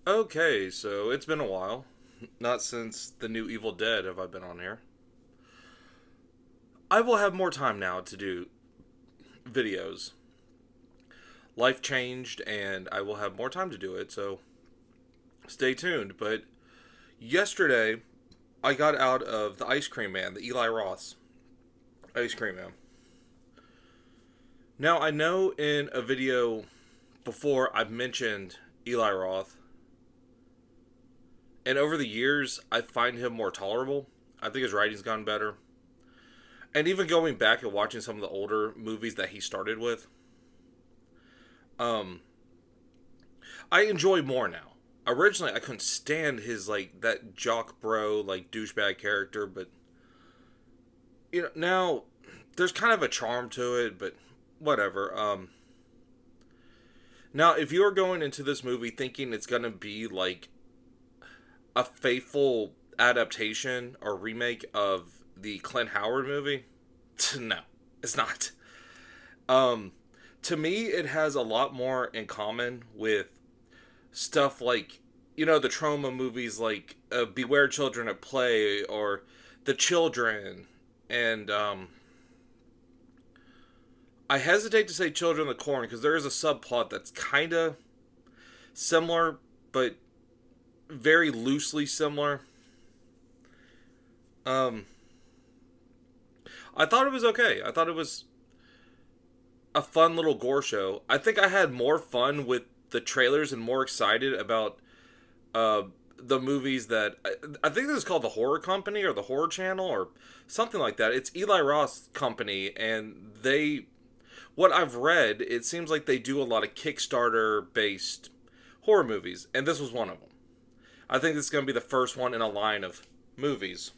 Okay, so it's been a while. Not since the new Evil Dead have I been on here. I will have more time now to do videos. Life changed, and I will have more time to do it, so stay tuned. But yesterday, I got out of the Ice Cream Man, the Eli Roth Ice Cream Man. Now, I know in a video before I've mentioned Eli Roth, and over the years, I find him more tolerable. I think his writing's gotten better. And even going back and watching some of the older movies that he started with, um, I enjoy more now. Originally, I couldn't stand his like that jock bro like douchebag character, but now there's kind of a charm to it. But whatever. Now if you're going into this movie thinking it's gonna be like a faithful adaptation or remake of the Clint Howard movie, no, it's not. Um, to me, it has a lot more in common with stuff like the trauma movies like Beware Children at Play or The Children, and I hesitate to say Children of the Corn because there is a subplot that's kind of similar, but very loosely similar. Um, I thought it was okay. I thought it was a fun little gore show. I think I had more fun with the trailers and more excited about uh, the movies that I think this is called the Horror Company or the Horror Channel or something like that. It's Eli Roth's company, and what I've read, it seems like they do a lot of Kickstarter based horror movies, and this was one of them. I think this is going to be the first one in a line of movies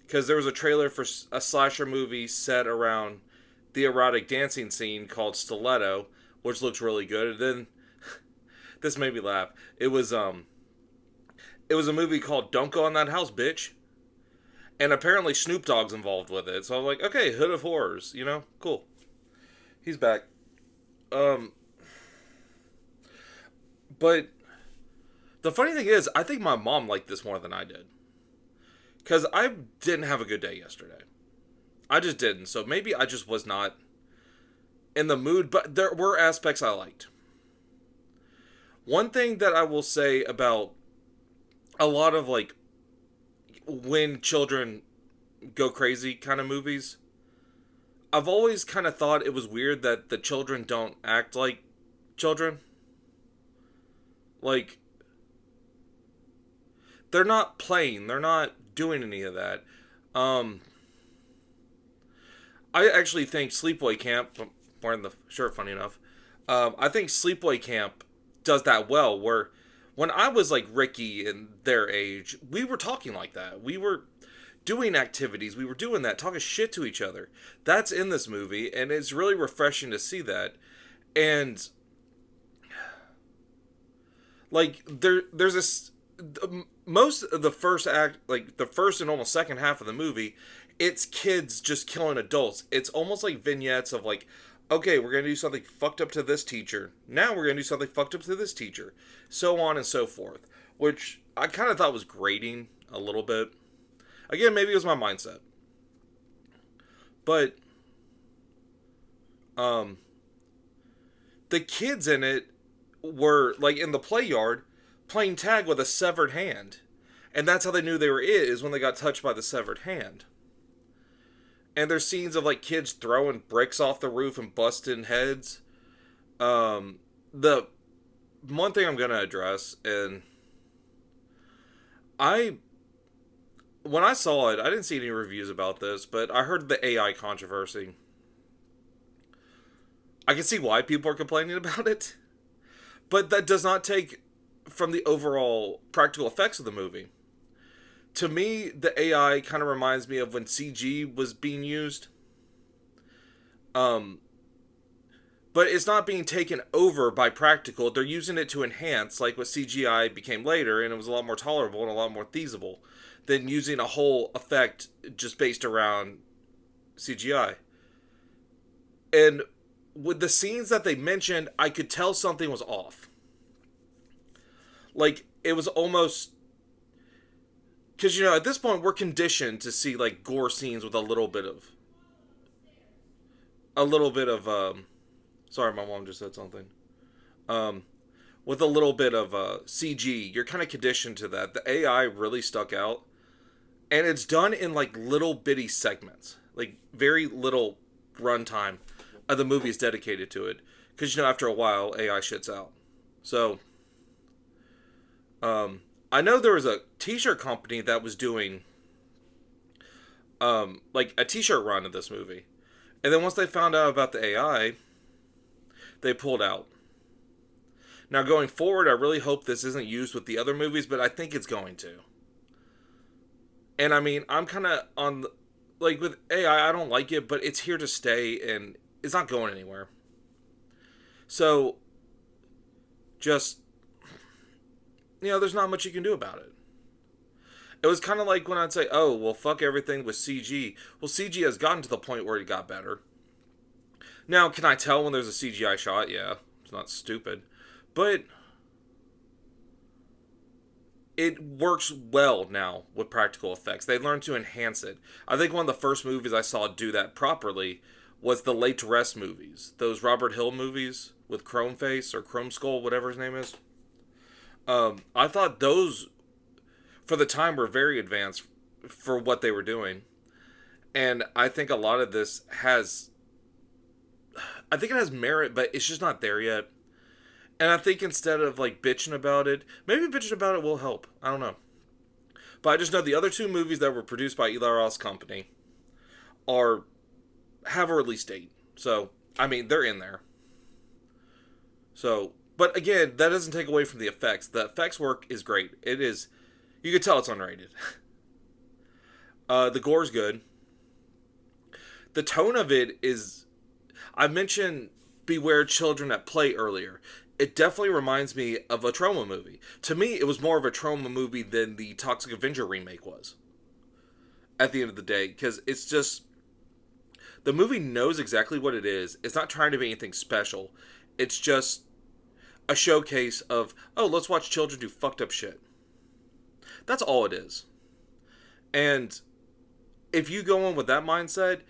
because there was a trailer for a slasher movie set around the erotic dancing scene called Stiletto, which looks really good. And then this made me laugh. It was a movie called Don't Go in That House, Bitch. And apparently Snoop Dogg's involved with it. So I'm like, okay, Hood of Horrors, cool. He's back. Um but the funny thing is, I think my mom liked this more than I did. Cuz I didn't have a good day yesterday. I just didn't. So maybe I just was not in the mood, but there were aspects I liked. One thing that I will say about a lot of like when children go crazy kind of movies, I've always kind of thought it was weird that the children don't act like children. Like they're not playing, they're not doing any of that. Um I actually think Sleepaway Camp, I'm wearing the shirt, funny enough. I think Sleepaway Camp does that well. Where when I was like Ricky and their age, we were talking like that. We were doing activities. We were doing that, talking shit to each other. That's in this movie, and it's really refreshing to see that. And like there's this most of the first act, like the first and almost second half of the movie, it's kids just killing adults. It's almost like vignettes of like, okay, we're gonna do something fucked up to this teacher. Now we're gonna do something fucked up to this teacher, so on and so forth. Which I kind of thought was grating a little bit. Again, maybe it was my mindset, but um, the kids in it were like in the play yard playing tag with a severed hand, and that's how they knew they were it, is when they got touched by the severed hand. And there's scenes of like kids throwing bricks off the roof and busting heads. The one thing I'm gonna address, and I when I saw it, I didn't see any reviews about this, but I heard the AI controversy. I can see why people are complaining about it, but that does not take from the overall practical effects of the movie. To me, the AI kind of reminds me of when CG was being used. Um, but it's not being taken over by practical. They're using it to enhance, like what CGI became later, and it was a lot more tolerable and a lot more feasible than using a whole effect just based around CGI. And with the scenes that they mentioned, I could tell something was off. Like, it was almost, because at this point we're conditioned to see like gore scenes with a little bit of sorry, my mom just said something. Um, with a little bit of CG, you're kind of conditioned to that. The AI really stuck out, and it's done in like little bitty segments, like very little runtime of the movie is dedicated to it. Because after a while, AI shits out. So, I know there was a T-shirt company that was doing like a T-shirt run of this movie, and then once they found out about the AI, they pulled out. Now going forward, I really hope this isn't used with the other movies, but I think it's going to. And I mean, I'm kind of on like with AI, I don't like it, but it's here to stay and it's not going anywhere. So just there's not much you can do about it. It was kind of like when I'd say, "Oh, well, fuck everything with CG." Well, CG has gotten to the point where it got better. Now, can I tell when there's a CGI shot? Yeah, it's not stupid, but it works well now with practical effects. They learned to enhance it. I think one of the first movies I saw do that properly was the Late to Rest movies. Those Robert Hill movies with Chrome Face or Chrome Skull, whatever his name is. I thought those, for the time, were very advanced for what they were doing. And I think a lot of this I think it has merit, but it's just not there yet. And I think instead of like bitching about it, maybe bitching about it will help. I don't know. But I just know the other two movies that were produced by Eli Roth's company are have a release date. So, I mean, they're in there. So, but again, that doesn't take away from the effects. The effects work is great. It is, you can tell it's unrated. The gore's good. The tone of it is, I mentioned Beware Children at Play earlier. It definitely reminds me of a trauma movie. To me, it was more of a trauma movie than the Toxic Avenger remake was. At the end of the day, because it's just, the movie knows exactly what it is. It's not trying to be anything special. It's just a showcase of, oh, let's watch children do fucked up shit. That's all it is. And if you go in with that mindset,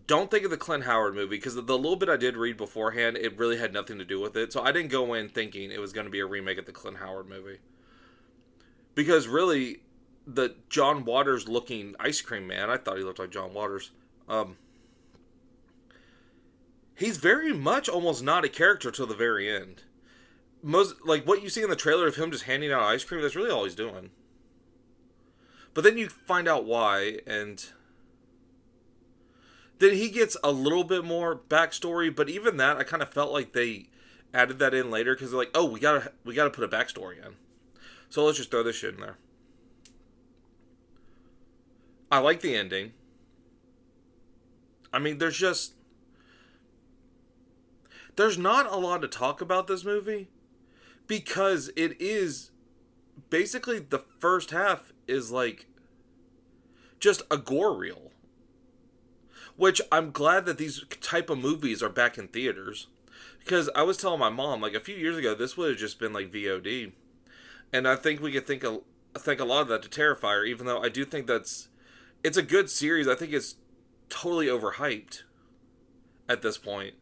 don't think of the Clint Howard movie, because the little bit I did read beforehand, it really had nothing to do with it. So I didn't go in thinking it was going to be a remake of the Clint Howard movie. Because really, the John Waters looking ice cream man, I thought he looked like John Waters. He's very much almost not a character till the very end. Most like what you see in the trailer of him just handing out ice cream, that's really all he's doing. But then you find out why, and then he gets a little bit more backstory. But even that, I kind of felt like they added that in later because they're like, oh, we gotta put a backstory in, so let's just throw this shit in there. I like the ending. I mean, there's not a lot to talk about this movie because it is basically the first half is like just a gore reel, which I'm glad that these type of movies are back in theaters, because I was telling my mom like a few years ago this would have just been like VOD, and I think we could think a lot of that to Terrifier, even though I do think it's a good series. I think it's totally overhyped at this point.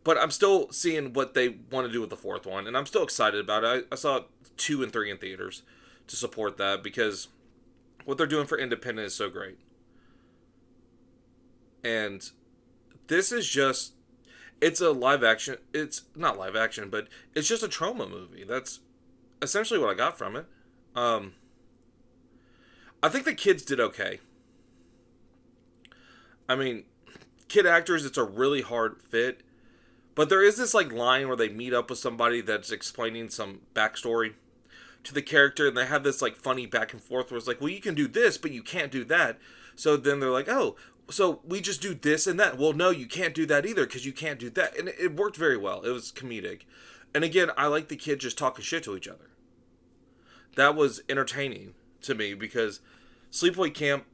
But I'm still seeing what they want to do with the fourth one, and I'm still excited about it. I saw 2 and 3 in theaters to support that because what they're doing for independent is so great. And this is just, it's a live action, it's not live action, but it's just a trauma movie. That's essentially what I got from it. I think the kids did okay. I mean, kid actors, it's a really hard fit. But there is this like line where they meet up with somebody that's explaining some backstory to the character, and they have this like funny back and forth where it's like, well, you can do this, but you can't do that. So then they're like, oh, so we just do this and that. Well, no, you can't do that either because you can't do that. And it worked very well. It was comedic. And again, I like the kids just talking shit to each other. That was entertaining to me because Sleepaway Camp,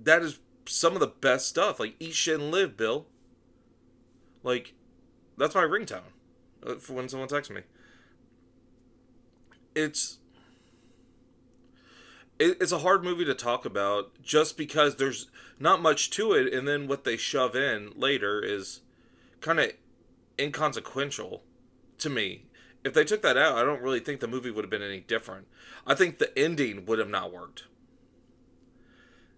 that is some of the best stuff. Like, eat shit and live, Bill. Like, that's my ringtone for when someone texts me. It's it's a hard movie to talk about just because there's not much to it, and then what they shove in later is kind of inconsequential to me. If they took that out, I don't really think the movie would have been any different. I think the ending would have not worked.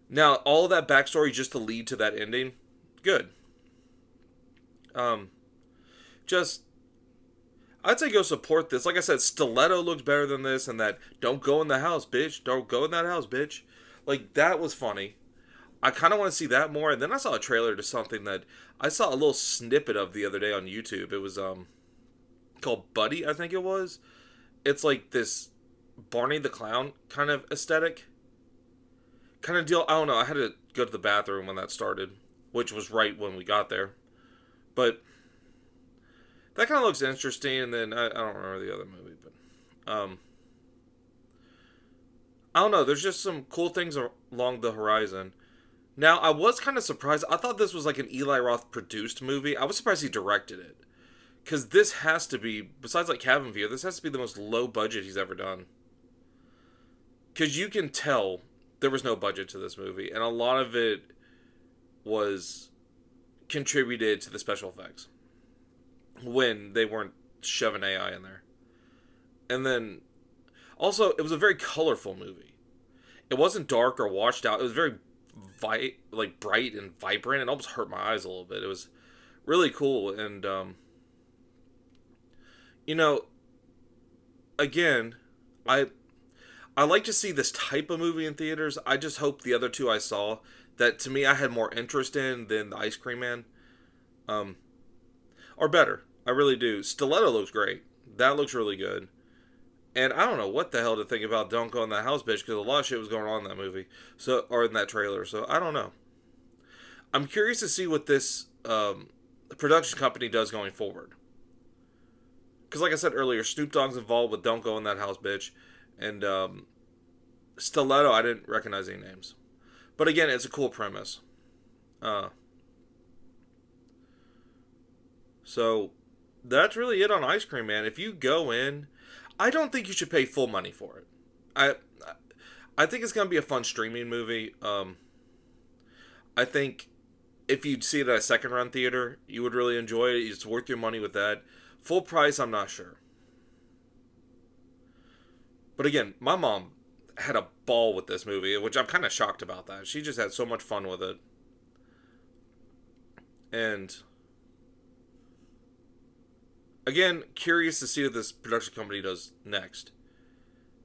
Now, all of that backstory just to lead to that ending, good. Um, just I'd say go support this. Like I said, Stiletto looks better than this, and that "Don't go in the house, bitch. Don't go in that house, bitch." Like that was funny. I kind of want to see that more. And then I saw a trailer to something that I saw a little snippet of the other day on YouTube. It was called Buddy, I think it was. It's like this Barney the Clown kind of aesthetic, kind of deal. I don't know. I had to go to the bathroom when that started, which was right when we got there. But that kind of looks interesting. And then I don't remember the other movie, but I don't know. There's just some cool things along the horizon. Now, I was kind of surprised. I thought this was like an Eli Roth produced movie. I was surprised he directed it. Because this has to be, besides like Cabin Fever, this has to be the most low budget he's ever done. Because you can tell there was no budget to this movie. And a lot of it was contributed to the special effects. When they weren't shoving AI in there. And then, also, it was a very colorful movie. It wasn't dark or washed out. It was very like bright and vibrant. It almost hurt my eyes a little bit. It was really cool. And you know, again, I I like to see this type of movie in theaters. I just hope the other two I saw that to me I had more interest in than the Ice Cream Man um are better. I really do. Stiletto looks great. That looks really good. And I don't know what the hell to think about Don't Go in That House, Bitch, because a lot of shit was going on in that movie, so or in that trailer. So I don't know. I'm curious to see what this production company does going forward. Because, like I said earlier, Snoop Dogg's involved with Don't Go in That House, Bitch, and Stiletto. I didn't recognize any names, but again, it's a cool premise. Uh, so that's really it on Ice Cream Man. If you go in, I don't think you should pay full money for it. I I think it's gonna be a fun streaming movie. I think if you'd see it at a second run theater, you would really enjoy it. It's worth your money with that. Full price, I'm not sure. But again, my mom had a ball with this movie, which I'm kind of shocked about that. She just had so much fun with it. And again, curious to see what this production company does next.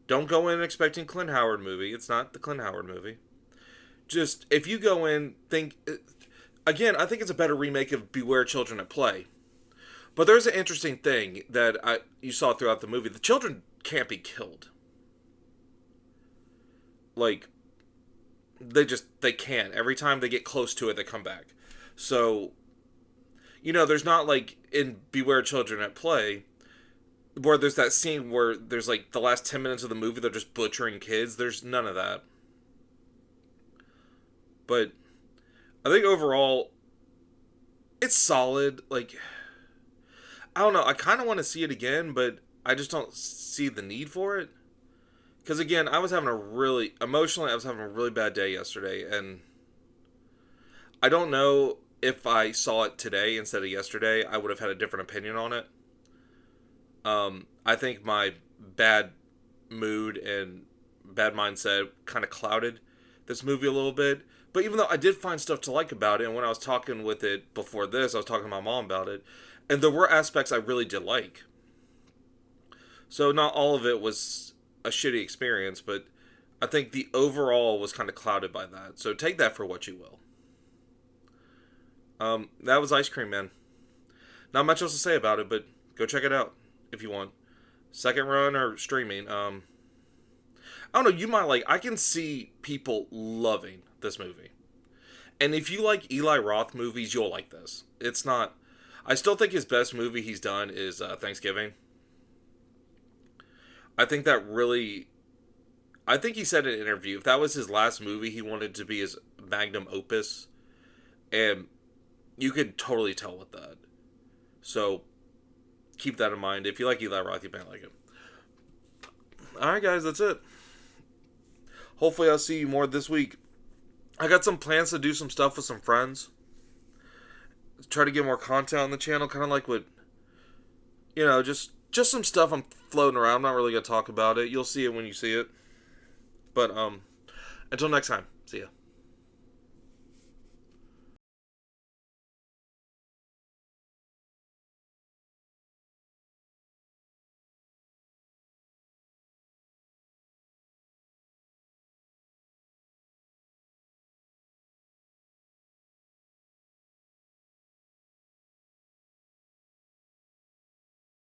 Don't go in expecting Clint Howard movie. It's not the Clint Howard movie. Just if you go in, think again. I think it's a better remake of Beware Children at Play. But there's an interesting thing that you saw throughout the movie. The children can't be killed. Like they can't. Every time they get close to it, they come back. So there's not like in Beware Children at Play where there's that scene where there's like the last 10 minutes of the movie they're just butchering kids. There's none of that. But I think overall it's solid. Like I don't know. I kind of want to see it again, but I just don't see the need for it. Because again, I was having a really emotionally, I was having a really bad day yesterday, and I don't know if I saw it today instead of yesterday, I would have had a different opinion on it. I think my bad mood and bad mindset kind of clouded this movie a little bit. But even though I did find stuff to like about it, and when I was talking with it before this, I was talking to my mom about it, and there were aspects I really did like. So not all of it was a shitty experience, but I think the overall was kind of clouded by that. So take that for what you will. That was Ice Cream Man. Not much else to say about it, but go check it out if you want. Second run or streaming. I don't know. You might like. I can see people loving this movie, and if you like Eli Roth movies, you'll like this. It's not. I still think his best movie he's done is Thanksgiving. I think that really. I think he said in an interview if that was his last movie, he wanted to be his magnum opus, and you could totally tell with that. So keep that in mind. If you like Eli Roth, you might like it. All right, guys, that's it. hopefully I'll see you more this week. I got some plans to do some stuff with some friends. Try to get more content on the channel, kind of like what, just some stuff I'm floating around. I'm not really gonna talk about it. You'll see it when you see it. But until next time, see ya.